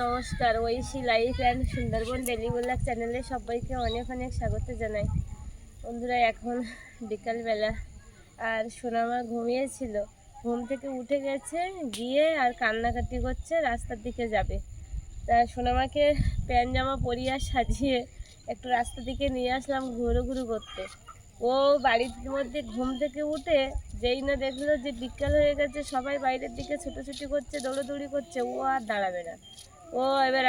নমস্কার, Aishi life and Sundarban daily blog চ্যানেলে সবাইকে অনেক অনেক স্বাগত জানাই। বন্ধুরা, এখন বিকালবেলা আর সোনামা ঘুমিয়েছিল, ঘুম থেকে উঠে গেছে, গিয়ে আর কান্নাকাটি করছে, রাস্তার দিকে যাবে। তা সোনামাকে প্যান্ট জামা পরিয়ে সাজিয়ে একটু রাস্তার দিকে নিয়ে আসলাম ঘুরু করতে। ও বাড়ির মধ্যে ঘুম থেকে উঠে যেই না দেখলো যে বিকাল হয়ে গেছে, সবাই বাইরের দিকে ছুটোছুটি করছে, দৌড়োদৌড়ি করছে, ও আর দাঁড়াবে না। ও এবার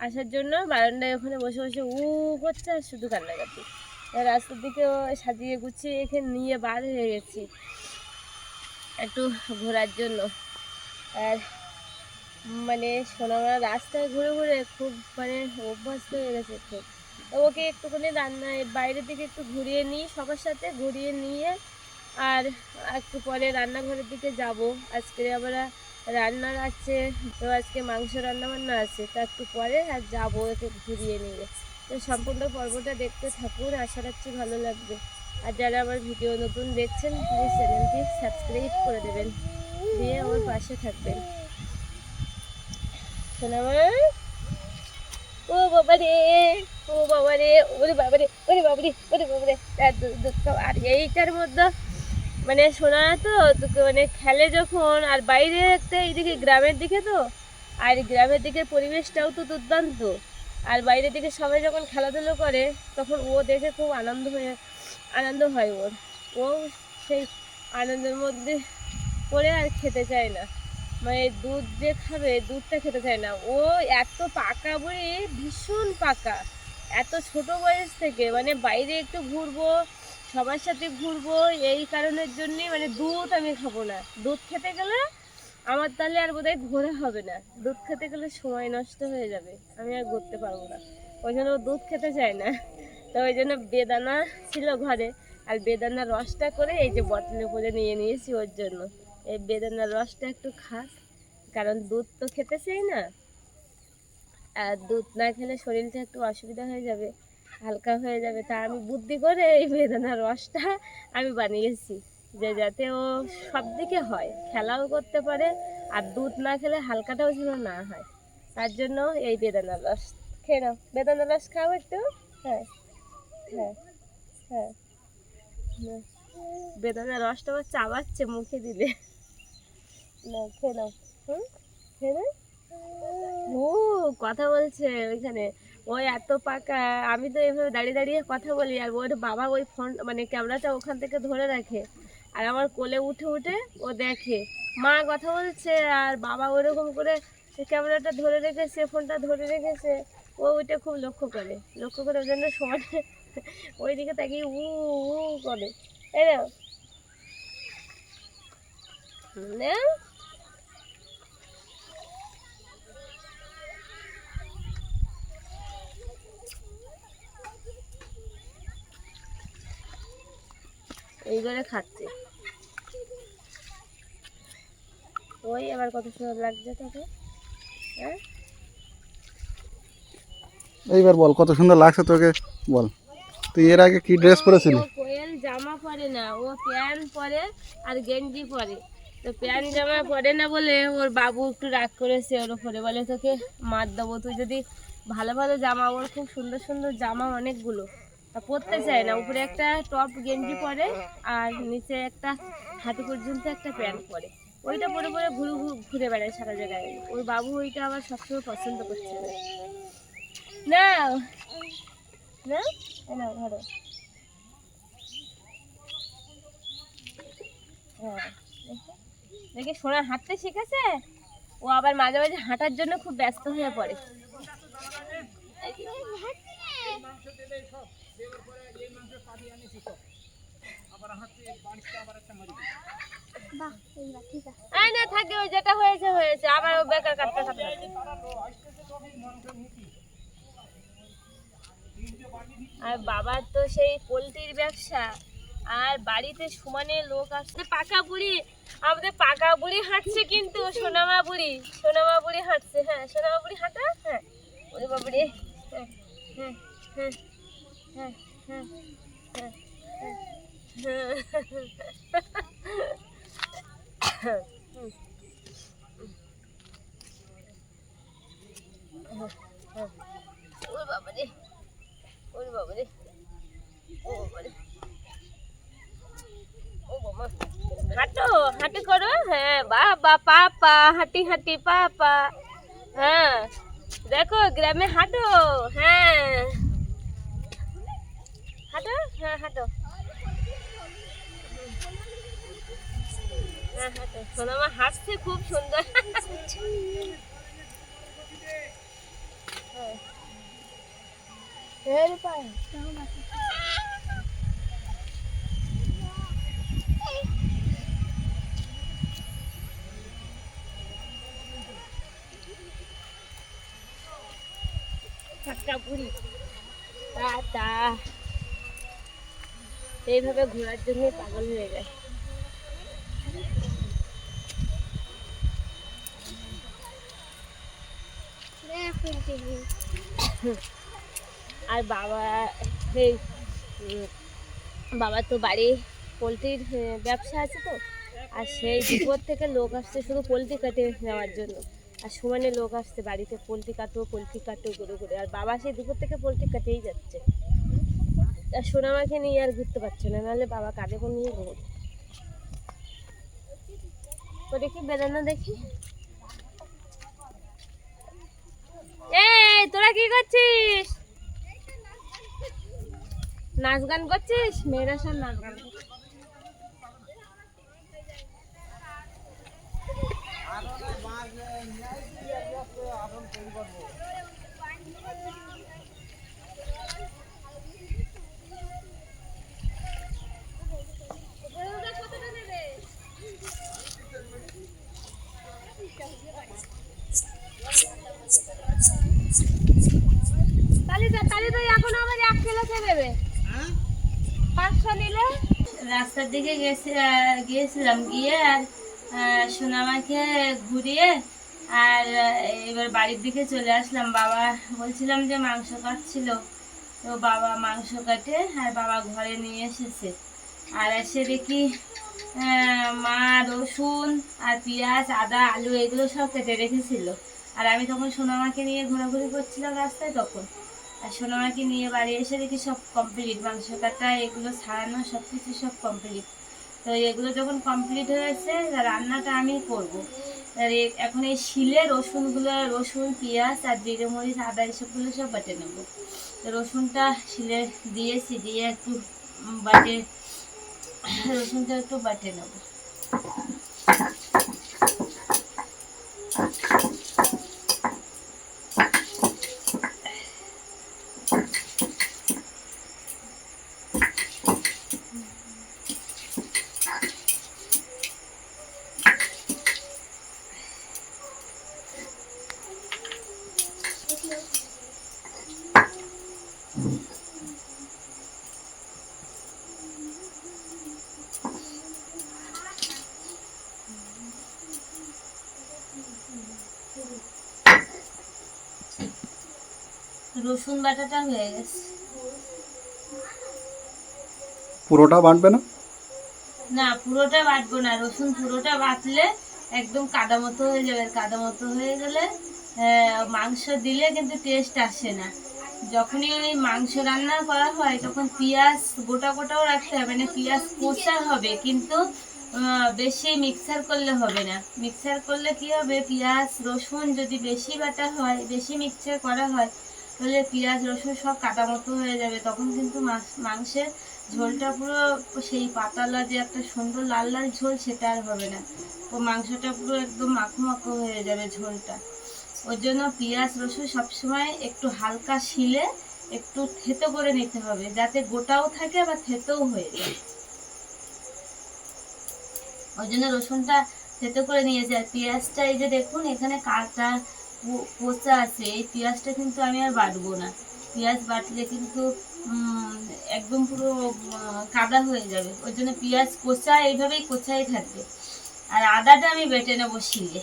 আসার জন্য বারান্দায় ওখানে বসে বসে করছে আর শুধু কান্নাকাটি। রাস্তার দিকে ও সাজিয়ে গুছিয়ে এখানে নিয়ে বার হয়ে গেছি একটু ঘোরার জন্য। আর মানে সোনামা রাস্তায় ঘুরে ঘুরে খুব অভ্যস্ত হয়ে গেছে খুব। ওকে একটুখানি বাইরের দিকে একটু ঘুরিয়ে নিই, সবার সাথে ঘুরিয়ে নিয়ে আর একটু পরে রান্নাঘরের দিকে যাব। আজকে আবার রান্নার আছে, তো আজকে মাংস রান্নাবান্না আছে, তা একটু পরে আর যাবো একে ঘুরিয়ে নিয়ে। তো সম্পূর্ণ পর্বটা দেখতে থাকুন, আশা রাখছি ভালো লাগবে। আর যারা আমার ভিডিও নতুন দেখছেন, প্লিজ চ্যানেলটি সাবস্ক্রাইব করে দেবেন, দিয়ে আমার পাশে থাকবেন। শোনামা, ও বাবা রে, ও বাবা রে, ওরে বাবা রে, ওরে বাবা রে, ওরে বাবা রে। আর এইটার মধ্যে শোনা তো খেলে যখন, আর বাইরে একটা এইদিকে গ্রামের দিকে তো, আর গ্রামের দিকের পরিবেশটাও তো দুর্দান্ত। আর বাইরের দিকে সবাই যখন খেলাধুলো করে তখন ও দেখে খুব আনন্দ হয় ওর। ও সেই আনন্দের মধ্যে পড়ে আর খেতে চায় না, দুধ যে খাবে দুধটা খেতে চায় না। ও এত পাকা বুড়ি, ভীষণ পাকা, এত ছোট বয়স থেকে বাইরে একটু ঘুরবো, সবার সাথে ঘুরবো, এই কারণের জন্যে দুধ আমি খাবো না। দুধ খেতে গেলে আমার তাহলে আর বোধহয় ঘোরা হবে না, দুধ খেতে গেলে সময় নষ্ট হয়ে যাবে, আমি আর ঘুরতে পারবো না। ওই জন্য দুধ খেতে চায় না। তো ওই জন্য বেদানা ছিল ঘরে, আর বেদানার রসটা করে এই যে বটলে করে নিয়ে নিয়েছি ওর জন্য। এই বেদানার রসটা একটু খাস, কারণ দুধ তো খেতে চাই না, আর দুধ না খেলে শরীরটা একটু অসুবিধা হয়ে যাবে, হালকা হয়ে যাবে। তা আমি বুদ্ধি করে এই বেদানার রসটা আমি বানিয়েছি, যে যাতে ও সব দিকে হয়, খেলাও করতে পারে, আর দুধ না খেলে হালকাটাও যেন না হয়। তার জন্য এই বেদানার রস খেয়ে নাও। বেদানার রস খাও একটু। হ্যাঁ, হ্যাঁ, হ্যাঁ, বেদানার রসটা আবার চাবাচ্ছে মুখে দিলে। না, খেয়ে নাও। হুম, খেয়ে নাও। ও কথা বলছে ওইখানে, ওই এত পাকা। আমি তো এইভাবে দাঁড়িয়ে দাঁড়িয়ে কথা বলি, আর ওর বাবা ওই ফোন ক্যামেরাটা ওখান থেকে ধরে রাখে, আর আমার কোলে উঠে উঠে ও দেখে মা কথা বলছে, আর বাবা ওরকম করে ক্যামেরাটা ধরে রেখেছে, ফোনটা ধরে রেখেছে। ও ওইটা খুব লক্ষ্য করে ওই জন্য সমানে ওই দিকে তাকিয়ে করে। এই না, এই করে খাচ্ছে। ওই আবার কত সুন্দর লাগছে তোকে। হ্যাঁ, এইবার বল কত সুন্দর লাগছে তোকে, বল। তুই এর আগে কি ড্রেস পরেছিলি? ও কোয়েল জামা পরে না, ও প্যান্ট পরে আর গেঞ্জি পরে। তো প্যান্ট জামা পরে না বলে ওর বাবু একটু রাগ করেছে ওর উপরে, বলে তোকে মার দেবো তুই যদি ভালো ভালো জামা, ওর খুব সুন্দর সুন্দর জামা অনেকগুলো, তা পরতে চায় না। উপরে একটা টপ গেঞ্জি পরে, আর নিচে একটা হাঁটু পর্যন্ত একটা প্যান্ট পরে, ওইটা পরে পরে ঘুরে বেড়ায় সারা জায়গায়। ওর বাবু ওইটা আবার সবসময় পছন্দ করছে না। না, না, ধরো। হ্যাঁ, দেখি সোনা হাঁটতে শিখেছে, ও আবার মাঝে মাঝে হাঁটার জন্য খুব ব্যস্ত হয়ে পড়ে। আয় না থাকে, ওই যেটা হয়েছে হয়েছে, আবার ও বেকার কাটতে কাটতে। আর বাবার তো সেই পোলট্রির ব্যবসা, আর বাড়িতে সমানে লোক আসছে। আমাদের পাকা বুড়ি হাঁটছে, কিন্তু সোনামা বুড়ি হাঁটছে। হ্যাঁ, সোনামা বুড়ি হাঁটা। হ্যাঁ, ওরে বাবারে। হ্যাঁ, হ্যাঁ, হ্যাঁ, হ্যাঁ, হ্যাঁ, হ্যাঁ, হ্যাঁ, হ্যাঁ বাবা পাপা হাঁটি হাঁটি পাপা। হ্যাঁ দেখো গ্রামে হাঁটো। হ্যাঁ হাঁটো, হ্যাঁ হাঁটো, হ্যাঁ হাঁটো। সোনামা হাসছে খুব সুন্দর। টাটা। এইভাবে ঘোরার জন্য পাগল হয়ে যায়। আর বাবা এই বাবা তো বাড়ি পোলট্রির ব্যবসা আছে তো, আর সেই দুপুর থেকে লোক আসছে শুধু পোলট্রি কাটে নেওয়ার জন্য, আর সমানে লোক আসছে বাড়িতে পোলট্রি কাটো করে করে, আর বাবা সেই দুপুর থেকে পোলট্রি কাটেই যাচ্ছে। আর সোনামাকে নিয়ে আর ঘুরতে পারছে না, নাহলে বাবা কাঁধে করে নিয়ে ঘুরো। তো দেখি বেদানা দেখি। এই তোরা কি করছিস? নাচ গান করছিস? মেয়েরা সব নাচ গান করছিস। তাহলে এখন আবার 1 কিলো দেবে, 500 নিলে। রাস্তার দিকে গিয়েছিলাম, গিয়ে আর সোনামাকে ঘুরিয়ে আর এবার বাড়ির দিকে চলে আসলাম। বাবা বলছিলাম যে মাংস কাটছিল, তো বাবা মাংস কাটে আর বাবা ঘরে নিয়ে এসেছে। আর এসে দেখি মা রসুন আর পেঁয়াজ আদা আলু এগুলো সব কেটে রেখেছিল। আর আমি তখন সোনামাকে নিয়ে ঘোরাঘুরি করছিলাম রাস্তায়, তখন আর সোনামাকে নিয়ে বাড়ি এসে দেখি সব কমপ্লিট, মাংস কাটা এগুলো ছাড়ানো সব কিছু সব কমপ্লিট। তো এগুলো যখন কমপ্লিট হয়েছে রান্নাটা আমি করব। এখন এই শিলে রসুন পেঁয়াজ আর জিরে মরিচ আদা এসবগুলো সব বেটে নেব। রসুনটা শিলে দিয়েছি, দিয়ে একটু বাটে রসুনটা একটু বাটে নেব। রসুন বাটাটা হয়ে গেছে। পুরোটা বাটবে না? না পুরোটা বাটবো না, রসুন পুরোটা বাটলে একদম কাদা মতো হয়ে যাবে। কাদা মতো হয়ে গেলে মাংস দিলে কিন্তু টেস্ট আসে না। যখনই ওই মাংস রান্না করা হয় তখন পেঁয়াজ গোটা গোটাও রাখতে হবে, মানে পেঁয়াজ কোচা হবে, কিন্তু বেশি মিক্সার করলে হবে না। মিক্সার করলে কি হবে, পেঁয়াজ রসুন যদি বেশি বাটা হয়, বেশি মিক্সার করা হয়, তাহলে পেঁয়াজ রসুন সব কাটা মতো হয়ে যাবে। তখন কিন্তু মাংসের ঝোলটা পুরো সেই পাতালা যে একটা সুন্দর লাল লাল ঝোল, সেটা আর হবে না। ও মাংসটা পুরো একদম মাখো মাখো হয়ে যাবে ঝোলটা। ওর জন্য পেঁয়াজ রসুন সবসময় একটু হালকা শিলে একটু থেতো করে নিতে হবে, যাতে গোটাও থাকে আবার থেতোও হয়ে যায়। ওই জন্য রসুনটা থেতো করে নিয়েছি। আর পেঁয়াজটা এই যে দেখুন এখানে কাটা কোচা আছে, এই পেঁয়াজটা কিন্তু আমি আর বাটবো না। পেঁয়াজ বাটলে কিন্তু একদম পুরো কাদা হয়ে যাবে। ওই জন্য পেঁয়াজ কোচা এইভাবেই কোচাই থাকবে। আর আদাটা আমি বেটে নেবো শিলে।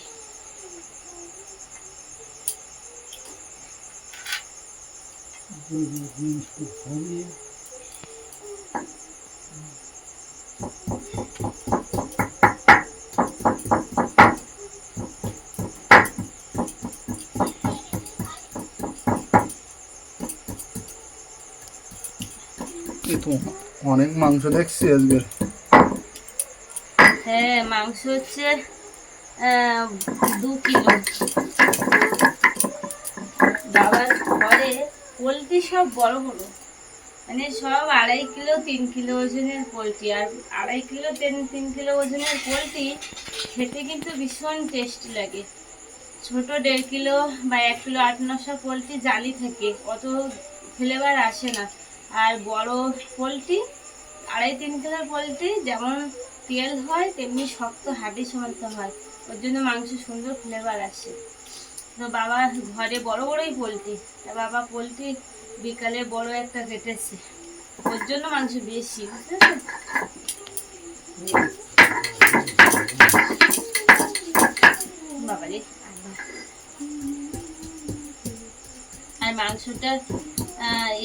অনেক মাংস দেখছি আজকে। হ্যাঁ মাংস হচ্ছে 2 কিলো। বাবার ঘরে পোলট্রি সব বড় বড়, মানে সব 2.5 কিলো 3 কিলো ওজনের পোলট্রি। আর 2.5 কিলো 3 কিলো ওজনের পোলট্রি খেতে কিন্তু ভীষণ টেস্টি লাগে। ছোট 1.5 কিলো বা 1 কিলো 8-900 পোলট্রি জালি থাকে, অত ফ্লেভার আসে না। আর বড় পোলট্রি 2.5-3 কিলোর পোলট্রি যেমন তেল হয় তেমনি শক্ত হাড্ডি সমেত হয়, ওর জন্য মাংস সুন্দর ফ্লেভার আসে। তো বাবা ঘরে বড় বড়ই পোলট্রি, তা বাবা পোলট্রি বিকালে বড় একটা কেটেছে, ওর জন্য মাংস বেশি, বুঝতে পেরেছো? বাবারে আর মাংসটা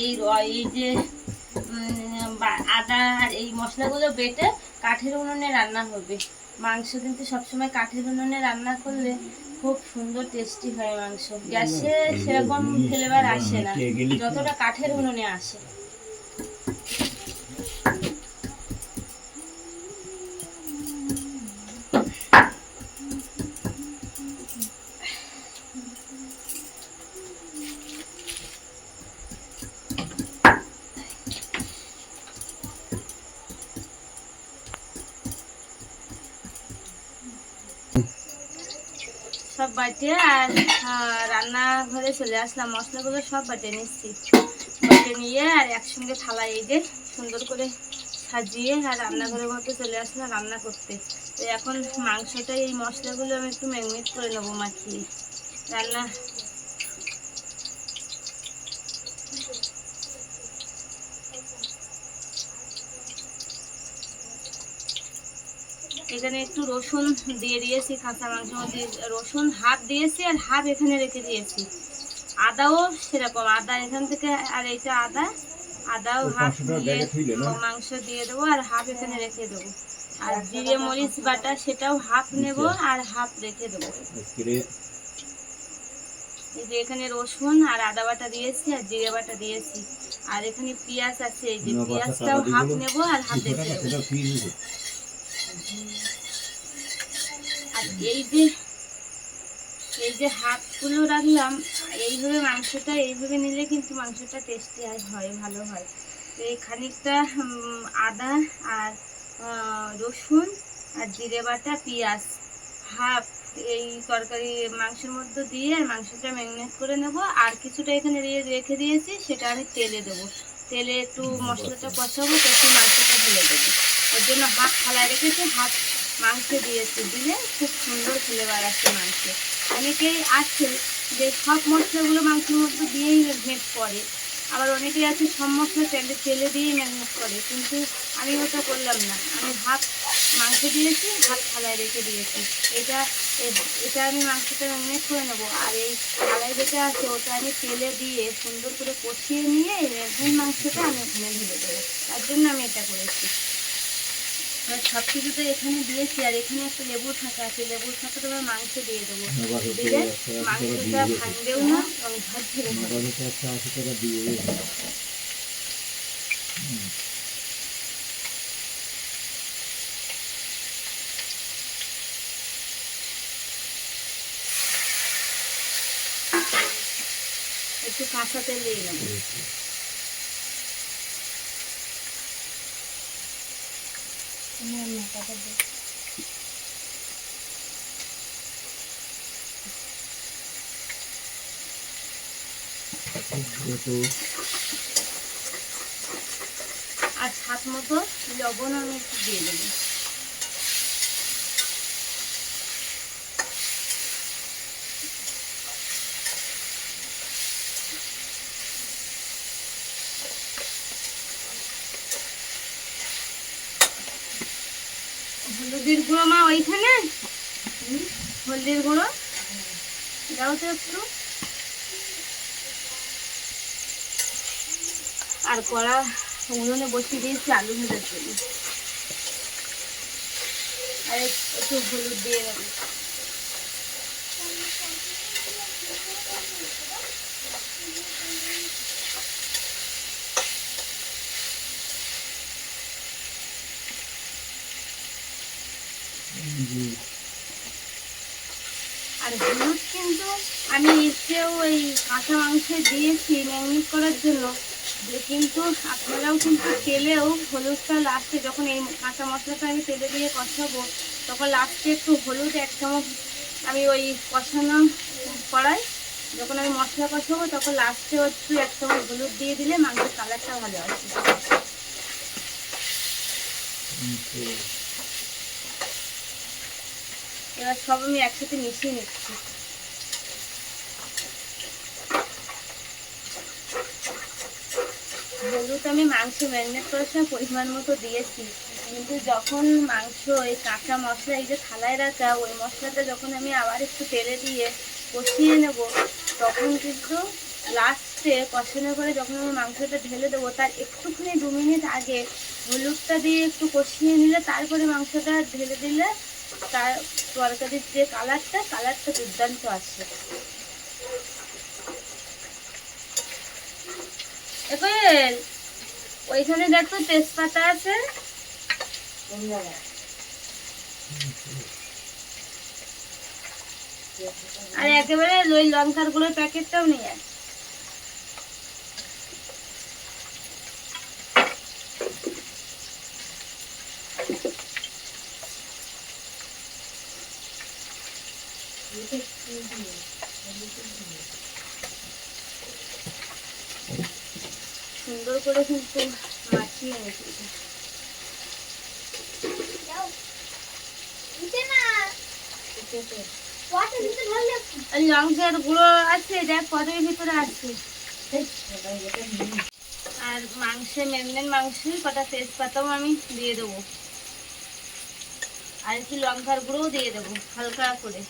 এই যে আদা আর এই মশলাগুলো বেটে কাঠের উনুনে রান্না হবে। মাংস কিন্তু সবসময় কাঠের উনুনে রান্না করলে খুব সুন্দর টেস্টি হয় মাংস, গ্যাসে সেরকম ফ্লেভার আসে না যতটা কাঠের উনুনে আসে। সব বাটে আর রান্নাঘরে চলে আসলাম, মশলাগুলো সব বাটে নিচ্ছি। বাটে নিয়ে আর একসঙ্গে থালায় এই যে সুন্দর করে সাজিয়ে আর রান্নাঘরের মধ্যে চলে আসলাম রান্না করতে। তো এখন মাংসটা এই মশলাগুলো আমি একটু ম্যারিনেট করে নেবো মাখিয়ে রান্না। এখানে একটু রসুন দিয়ে দিয়েছি, কাঁচা মাংসের মধ্যে রসুন হাফ দিয়েছি আর হাফ এখানে রেখে দিয়েছি। আদাও সেরকম, আদা এখান থেকে আর এইটা আদাও হাফ দিয়ে মাংস দিয়ে দেবো আর হাফ এখানে রেখে দেবো। আর জিরে মরিচ বাটা সেটাও হাফ নেব আর হাফ রেখে দেবো। এই যে এখানে রসুন আর আদা বাটা দিয়েছি আর জিরে বাটা দিয়েছি। আর এখানে পেঁয়াজ আছে, এই যে পেঁয়াজটাও হাফ নেব আর হাফ রেখে দেবো। আর এই যে হাফগুলো রাখলাম, এইভাবে মাংসটা এইভাবে নিলে কিন্তু মাংসটা টেস্টি হয়, ভালো হয়। তো এই খানিকটা আদা আর রসুন আর জিরে বাটা পেঁয়াজ হাফ এই তরকারি মাংসের মধ্যে দিয়ে আর মাংসটা ম্যারিনেট করে নেব। আর কিছুটা এখানে রেখে দিয়েছি, সেটা আমি তেলে দেবো। তেলে একটু মশলাটা কষাবো, কষে মাংসটা ঢেলে দেবো। ওর জন্য হাফ থালায় রেখেছি, হাফ মাংসে দিয়েছি, দিলে খুব সুন্দর ফ্লেভার আসে মাংসে। অনেকেই আছে যে সব মশলাগুলো মাংসের মধ্যে দিয়েই ম্যারিনেট করে, আবার অনেকেই আছে সব মশলা তেলে দিয়েই ম্যারিনেট করে, কিন্তু আমি ওটা করলাম না। আমি হাফ মাংস দিয়েছি, হাফ থালায় রেখে দিয়েছি। এটা আমি মাংসটা ম্যারিনেট করে নেবো। আর এই থালায় যেটা আছে ওটা আমি তেলে দিয়ে সুন্দর করে কষিয়ে নিয়ে এই মাংসটা আমি ওখানে ঢেলে দেবো, তার জন্য আমি এটা করেছি। সব কিছু তো এখানে দিয়েছি আর এখানে একটা লেবুর ফাঁকা আছে, লেবুর ফাঁকাটা আমি মাংস দিয়ে দেবো, দিলে মাংসটা ভাঙবেও না এবং ঝরঝরে একটু কাঁচা তেল দিয়ে নেবো। আর স্বাদ মতো লবণ আমি একটু দিয়ে দেবো। হলুদের গুঁড়ো মা ওইখানে, হলদির গুঁড়ো দাও তো একটু। আর কড়া উনুনে বসিয়ে দিয়েছি আলু ভাজার জন্য, আর একটু হলুদ দিয়ে দেবো। আর হলুদ কিন্তু আমি এসেও ওই কাঁচা মাংসে দিয়েছি ম্যারিনেট করার জন্য, কিন্তু আপনারাও কিন্তু তেলেও হলুদটা লাস্টে যখন এই কাঁচা মশলাটা আমি তেলে দিয়ে কষাবো তখন লাস্টে একটু হলুদ 1 চামচ আমি ওই কষানো কড়াই যখন আমি মশলা কষাবো তখন লাস্টে একটু 1 চামচ হলুদ দিয়ে দিলে মাংসের কালারটা ভালো আসে। এবার সব আমি একসাথে মিশিয়ে নিচ্ছি। হলুদ আমি মাংস ম্যারিনেট করার সময় পরিমাণ মতো দিয়েছি, কিন্তু যখন মাংস এই কাঁচা মশলা এই যে থালায় রাখা ওই মশলাটা যখন আমি আবার একটু তেলে দিয়ে কষিয়ে নেব তখন কিন্তু লাস্টে কষানোর পরে যখন আমি মাংসটা ঢেলে দেবো তার একটুখানি 2 মিনিট আগে হলুদটা দিয়ে একটু কষিয়ে নিলে তারপরে মাংসটা ঢেলে দিলে তার তরকারির যে কালারটা দুর্দান্ত আসে। এখন ওইখানে দেখো তেজপাতা আছে, আর একেবারে ওই লঙ্কার গুঁড়োর প্যাকেটটাও নিয়ে আসে। সুন্দর করে কিন্তু মাখিয়ে নিচ্ছি। লঙ্কার গুঁড়ো আছে, দেখ পটের ভিতরে আছে। আর মাংসে ম্যারিনেট মাংসে কটা তেজপাতাও আমি দিয়ে দেবো, আর একটু লঙ্কার গুঁড়োও দিয়ে দেবো হালকা করে।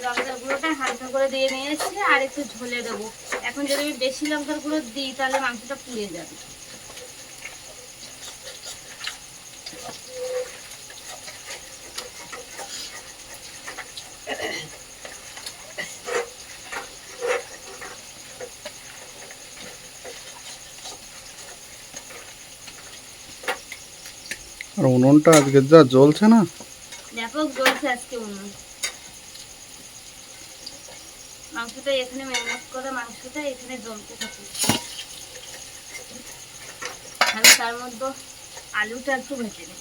লঙ্কার গুঁড়োটা হালকা করে দিয়ে নিয়েছি, আর একটু ঝোলে দেবো। এখন যদি আমি বেশি লঙ্কার গুঁড়ো দিই তাহলে মাংসটা পুড়ে যাবে। আর উনুনটা আজকে যা জ্বলছে না, ব্যাপক জ্বলছে আজকে উনুন। মাংসটা এখানে ম্যারিনেট করা মাংসটা এখানে জ্বলতে থাকে, আমি তার মধ্যে আলুটা একটু ভেজে নিই।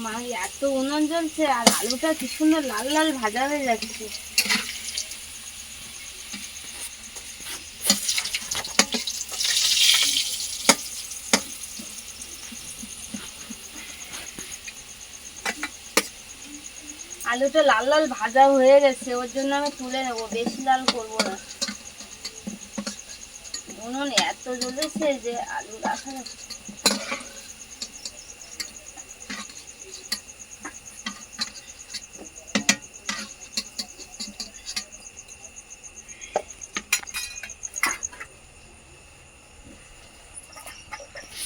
মা এত উনুন জ্বলছে আর আলুটা কি সুন্দর লাল লাল ভাজা হয়ে যাচ্ছে। আলুটা লাল লাল ভাজা হয়ে গেছে, ওর জন্য আমি তুলে নেবো, বেশি লাল করবো না। উনুন এত জ্বলেছে যে আলু রাখা যাচ্ছে।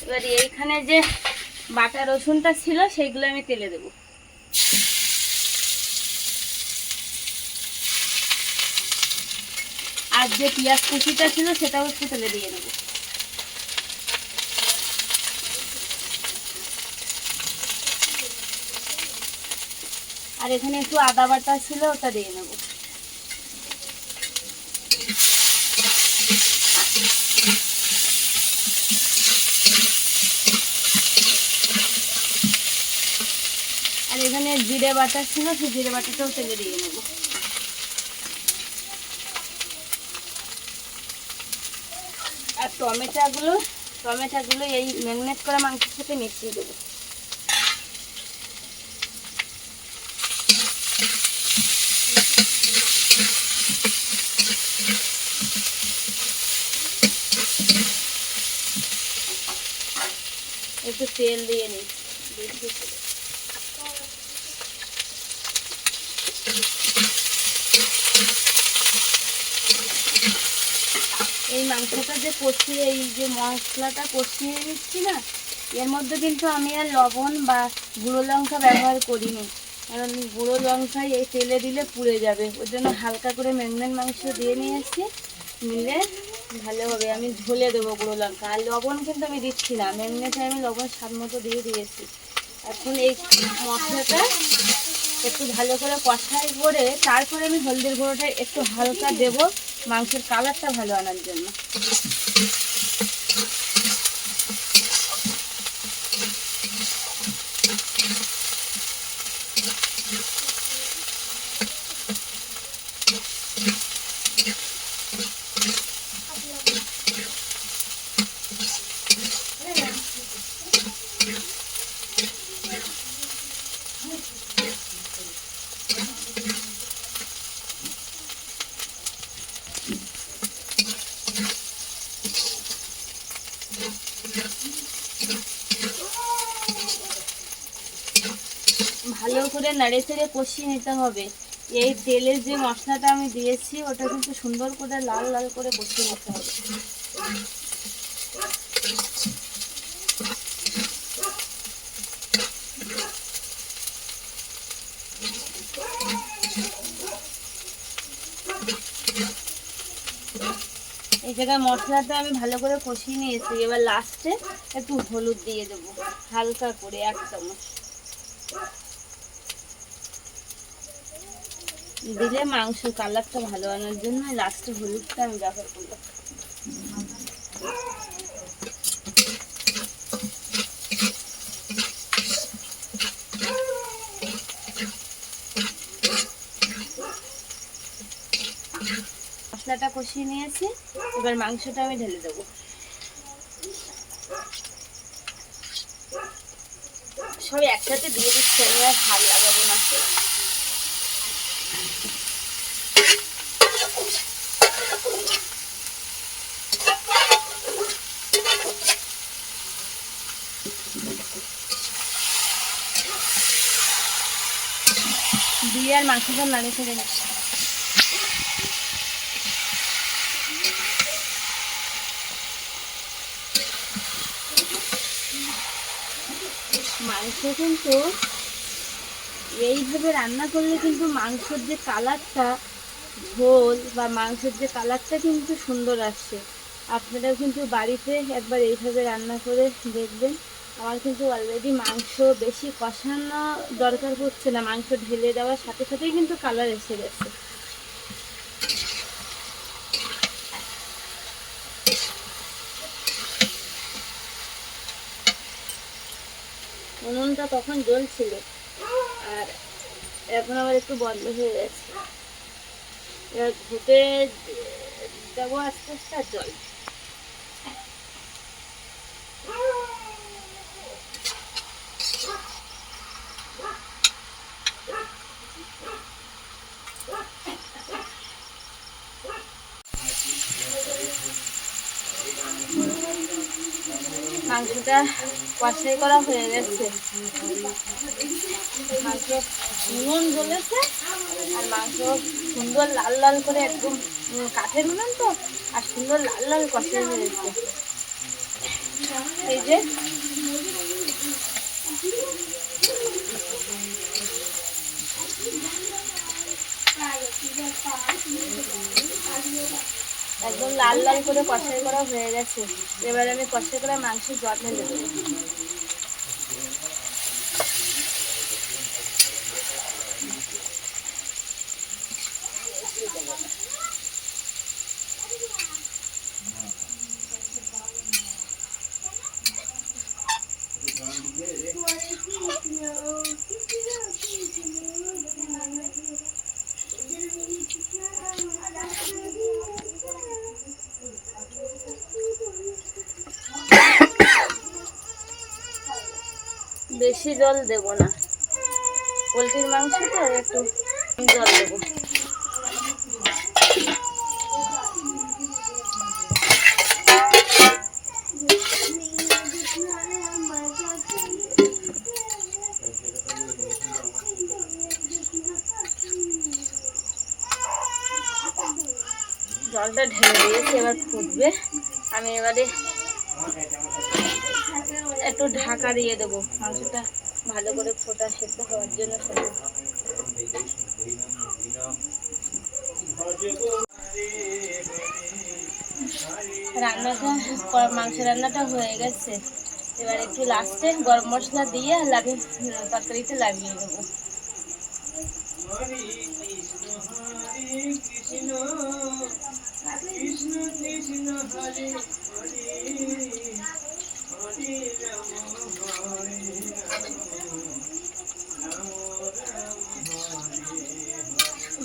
এবার এইখানে যে বাটা রসুনটা ছিল সেগুলো আমি তেলে দেবো। আর যে পেঁয়াজ কুচিটা ছিল সেটাও একটু তেলে দিয়ে দেবো। আর এখানে একটু আদা বাটা ছিল ওটা দিয়ে নেবো। আর এখানে জিরে বাটা ছিল সেই জিরে বাটাটাও তেলে দিয়ে নেবো। আর টমেটোগুলো এই ম্যারিনেট করা মাংসের সাথে মিশিয়ে দেবো। একটু তেল দিয়ে নিই বেশি করে। মাংসটা যে কষিয়ে এই যে মশলাটা কষিয়ে নিচ্ছি না, এর মধ্যে কিন্তু আমি আর লবণ বা গুঁড়ো লঙ্কা ব্যবহার করিনি, কারণ গুঁড়ো লঙ্কায় এই তেলে দিলে পুড়ে যাবে। ওই জন্য হালকা করে ম্যাগনেট মাংস দিয়ে নিয়েছি, নিলে ভালো হবে। আমি ঝোলে দেবো গুঁড়ো লঙ্কা, আর লবণ কিন্তু আমি দিচ্ছি না, ম্যাগনেটে আমি লবণ স্বাদ মতো দিয়ে দিয়েছি। এখন এই মশলাটা একটু ভালো করে কষাই করে তারপরে আমি হলদির গুঁড়োটা একটু হালকা দেব, মাংসের কালারটা ভালো আনার জন্য। ভালো করে নাড়ে চেড়ে কষিয়ে নিতে হবে। এই তেলের যে মশলাটা আমি দিয়েছি ওটা কিন্তু সুন্দর করে লাল লাল করে কষিয়ে নিতে হবে। এই জায়গায় মশলাটা আমি ভালো করে কষিয়ে নিয়েছি। এবার লাস্টে একটু হলুদ দিয়ে দেবো হালকা করে 1 চামচ, দিলে মাংস কালারটা ভালো আনার জন্য লাস্টে হলুদটা আমি ব্যবহার করলাম। মশলাটা কষিয়ে নিয়েছি, এবার মাংসটা আমি ঢেলে দেবো। সব একসাথে দিয়ে দিচ্ছি, আমি আর হাত লাগাবো না। দিয়ে আর মাংসটা নাড়ে ছেড়ে নিচ্ছি। মাংস কিন্তু এইভাবে রান্না করলে কিন্তু মাংসের যে কালারটা, ঝোল বা মাংসের যে কালারটা কিন্তু সুন্দর আসছে। আপনারাও কিন্তু বাড়িতে একবার এইভাবে রান্না করে দেখবেন। আমার কিন্তু অলরেডি মাংস বেশি কষানো দরকার পড়ছে না, মাংস ঢেলে দেওয়ার সাথে সাথেই কিন্তু কালার এসে গেছে। উনুনটা তখন জ্বলছিল আর এখন আবার একটু বন্ধ হয়ে গেছে। এবার ঘুটে দেবো আস্তে আস্তে আর জল। মাংসটা কষাই করা হয়ে গেছে, মাংস নুন জ্বলেছে আর মাংস সুন্দর লাল লাল করে একদম কাঠের উনুন তো, আর সুন্দর লাল লাল কষাই হয়েছে। এই যে একদম লাল লাল করে কষাই করা হয়ে গেছে। এবার আমি কষাই করে মাংসের জল ঢেলে দেবো। বেশি জল দেব না, পোলট্রির মাংস তো একটু জল দেবো। জলটা ঢেলে দিয়েছি, এবার ফুটবে। আমি এবারে একটু ঢাকা দিয়ে দেবো মাংসটা ভালো করে ফোটা সেদ্ধ হওয়ার জন্য। মাংস রান্নাটা হয়ে গেছে। এবার একটু লাস্টে গরম মশলা দিয়ে তরকারিতে লাগিয়ে দেবো।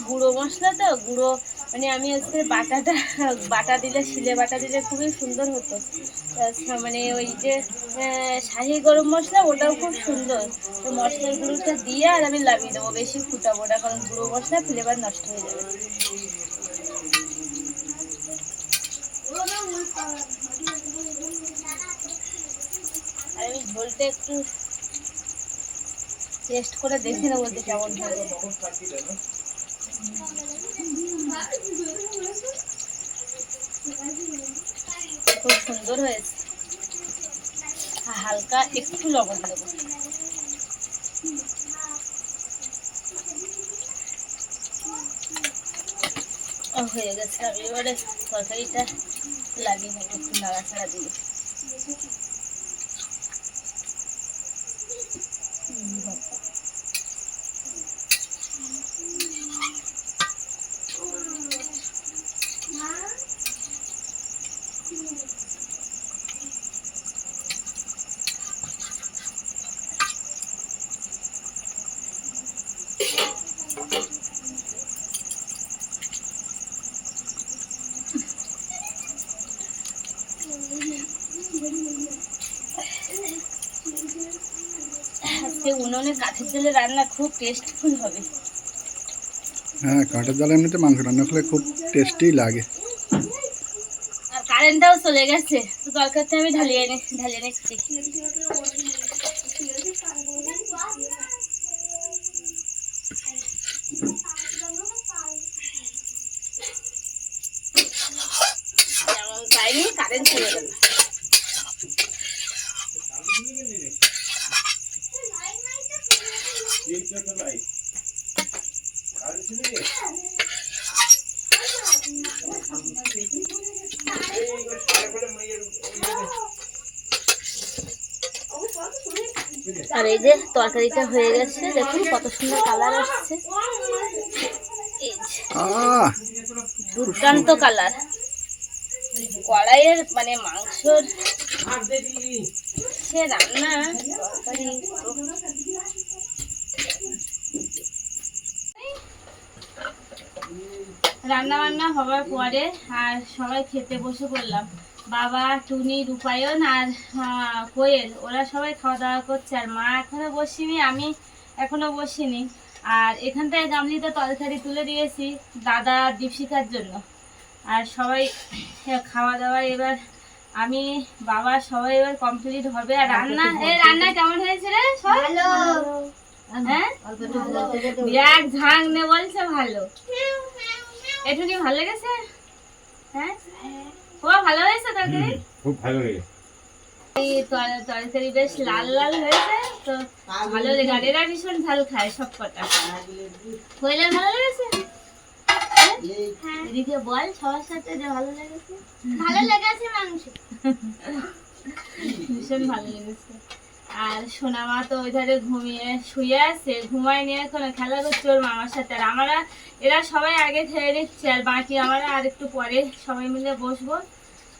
গুঁড়ো মশলা তো গুঁড়ো মানে আমি আজকে বাটা দিলে শিলে বাটা দিলে খুবই সুন্দর হতো। মানে ওই যে শাহি গরম মশলা ওটাও খুব সুন্দর। তো মশলার গুঁড়োটা দিয়ে আর আমি লাগিয়ে দেবো, বেশি ফুটাবো না, কারণ গুঁড়ো মশলা ফ্লেভার নষ্ট হয়ে যাবে। আর আমি ঝোলটা একটু টেস্ট করে দেখে নেবো যে কেমন হয়ে খুব সুন্দর হয়েছে। হালকা একটু লবণ দেবো। হয়ে গেছে। আমি এবারে তরকারিটা লাগিয়ে নেবো একটু নাড়াচাড়া দিয়ে। আজকে উনুনে কাঠের জালে রান্না খুব টেস্টফুল হবে। হ্যাঁ, কাঠের জালে এমনিতে মাংস রান্না করলে খুব টেস্টি লাগে। আর কারেন্টটাও চলে গেছে, তো তরকারিটা আমি ঢালিয়ে নিচ্ছি। যাইনি, কারেন্ট চলে গেল। আর এই যে তরকারিটা হয়ে গেছে, দেখুন কত সুন্দর কালার আসছে। দুর্দান্ত কালার। কড়াইয়ের মানে মাংসর সে রান্না তরকারি রান্না বান্না হওয়ার পরে আর সবাই খেতে বসে পড়লাম। বাবা, টুনি, রূপায়ণ আর কোয়েল ওরা সবাই খাওয়া দাওয়া করছে। আর মা এখনো বসিনি, আমি এখনো বসিনি। আর এখানটায় গামলিতে তরকারি তুলে দিয়েছি দাদা দীপশিকার জন্য। আর সবাই খাওয়া দাওয়া এবার আমি বাবা সবাই এবার কমপ্লিট হবে। আর রান্না কেমন হয়েছে রে? ভালো। হ্যাঁ, বিরাট ঝাং নে বলছে ভালো। এটুনি ভালো লেগেছে? হ্যাঁ, ভালো হয়েছে তরকারি, খুব ভালো লেগেছে। তরকারি বেশ লাল লাল হয়েছে, তো ভালো লেগে। আর এরা ভীষণ ঝাল খায় সব কটা। কোয়েলের ভালো লেগেছে? এদিকে বল সবার সাথে যে ভালো লেগেছে। ভালো লেগেছে মাংস, ভীষণ ভালো লেগেছে। আর সোনা মা তো ওই ধারে শুয়ে আছে, ঘুমায় নিয়ে এখন খেলা করছে ওর মামার সাথে। আর এরা সবাই আগে খেয়ে নিচ্ছে, আর বাকি আমরা আর একটু পরে সবাই মিলে বসবো।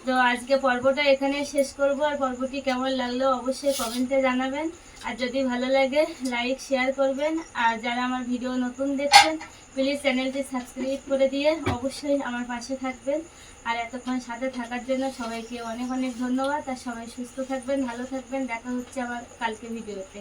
তো আজকে পর্বটা এখানে শেষ করব। আর পর্বটি কেমন লাগলো অবশ্যই কমেন্টে জানাবেন। আর যদি ভালো লাগে লাইক শেয়ার করবেন। আর যারা আমার ভিডিও নতুন দেখছেন প্লিজ চ্যানেলটি সাবস্ক্রাইব করে দিয়ে অবশ্যই আমার পাশে থাকবেন। আর এতক্ষণ সাথে থাকার জন্য সবাইকে অনেক অনেক ধন্যবাদ। আর সবাই সুস্থ থাকবেন, ভালো থাকবেন। দেখা হচ্ছে আবার কালকে ভিডিওতে।